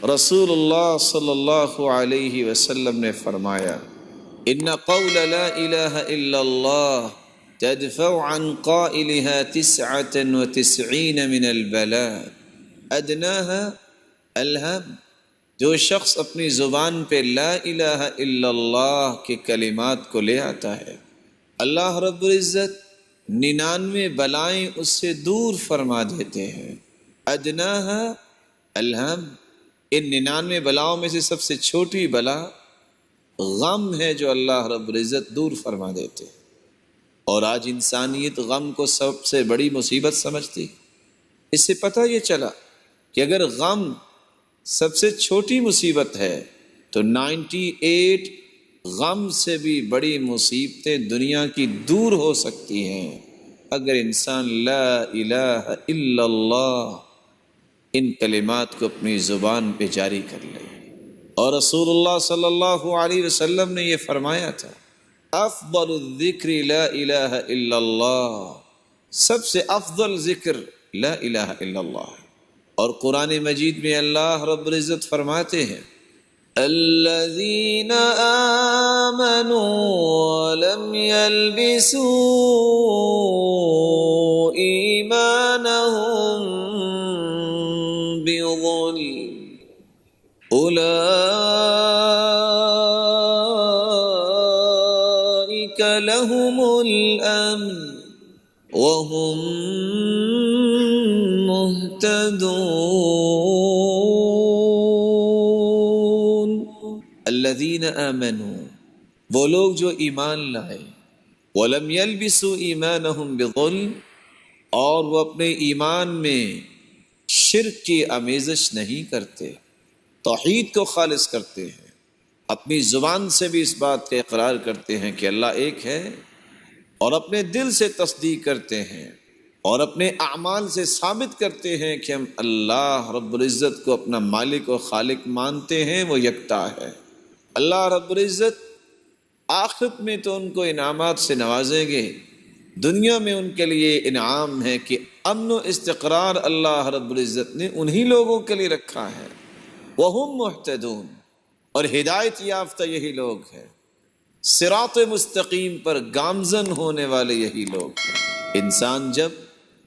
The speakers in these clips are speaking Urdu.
رسول اللہ صلی اللہ علیہ وسلم نے فرمایا ان قول لا الہ الا اللہ تدفع عن قائلها 99 من البلاء ادناها الہم۔ جو شخص اپنی زبان پہ لا الہ الا اللہ کے کلمات کو لے آتا ہے، اللہ رب العزت 99 بلائیں اس سے دور فرما دیتے ہیں۔ ادناها الہم، ان 99 بلاؤں میں سے سب سے چھوٹی بلا غم ہے جو اللہ رب العزت دور فرما دیتے ہیں۔ اور آج انسانیت غم کو سب سے بڑی مصیبت سمجھتی۔ اس سے پتہ یہ چلا کہ اگر غم سب سے چھوٹی مصیبت ہے تو 98 غم سے بھی بڑی مصیبتیں دنیا کی دور ہو سکتی ہیں اگر انسان لا الہ الا اللہ ان کلمات کو اپنی زبان پہ جاری کر لے۔ اور رسول اللہ صلی اللہ علیہ وسلم نے یہ فرمایا تھا افضل الذکر لا الہ الا اللہ، سب سے افضل ذکر لا الہ الا اللہ۔ اور قرآن مجید میں اللہ رب العزت فرماتے ہیں الذین آمنوا ولم يلبسوا ایمانهم بظلم اولئک لهم الامن وهم مہتدون۔ الذین آمنوا، وہ لوگ جو ایمان لائے، ولم یلبسوا ایمانہم بظلم، اور وہ اپنے ایمان میں شرک کی آمیزش نہیں کرتے، توحید کو خالص کرتے ہیں، اپنی زبان سے بھی اس بات کا اقرار کرتے ہیں کہ اللہ ایک ہے، اور اپنے دل سے تصدیق کرتے ہیں اور اپنے اعمال سے ثابت کرتے ہیں کہ ہم اللہ رب العزت کو اپنا مالک و خالق مانتے ہیں، وہ یکتا ہے۔ اللہ رب العزت آخرت میں تو ان کو انعامات سے نوازیں گے، دنیا میں ان کے لیے انعام ہے کہ امن و استقرار اللہ رب العزت نے انہی لوگوں کے لیے رکھا ہے۔ وہم مہتدون، اور ہدایت یافتہ یہی لوگ ہیں، صراط مستقیم پر گامزن ہونے والے یہی لوگ ہیں۔ انسان جب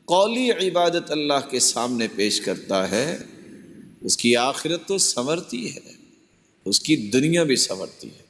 قولی عبادت اللہ کے سامنے پیش کرتا ہے، اس کی آخرت تو سنورتی ہے، اس کی دنیا بھی سنورتی ہے۔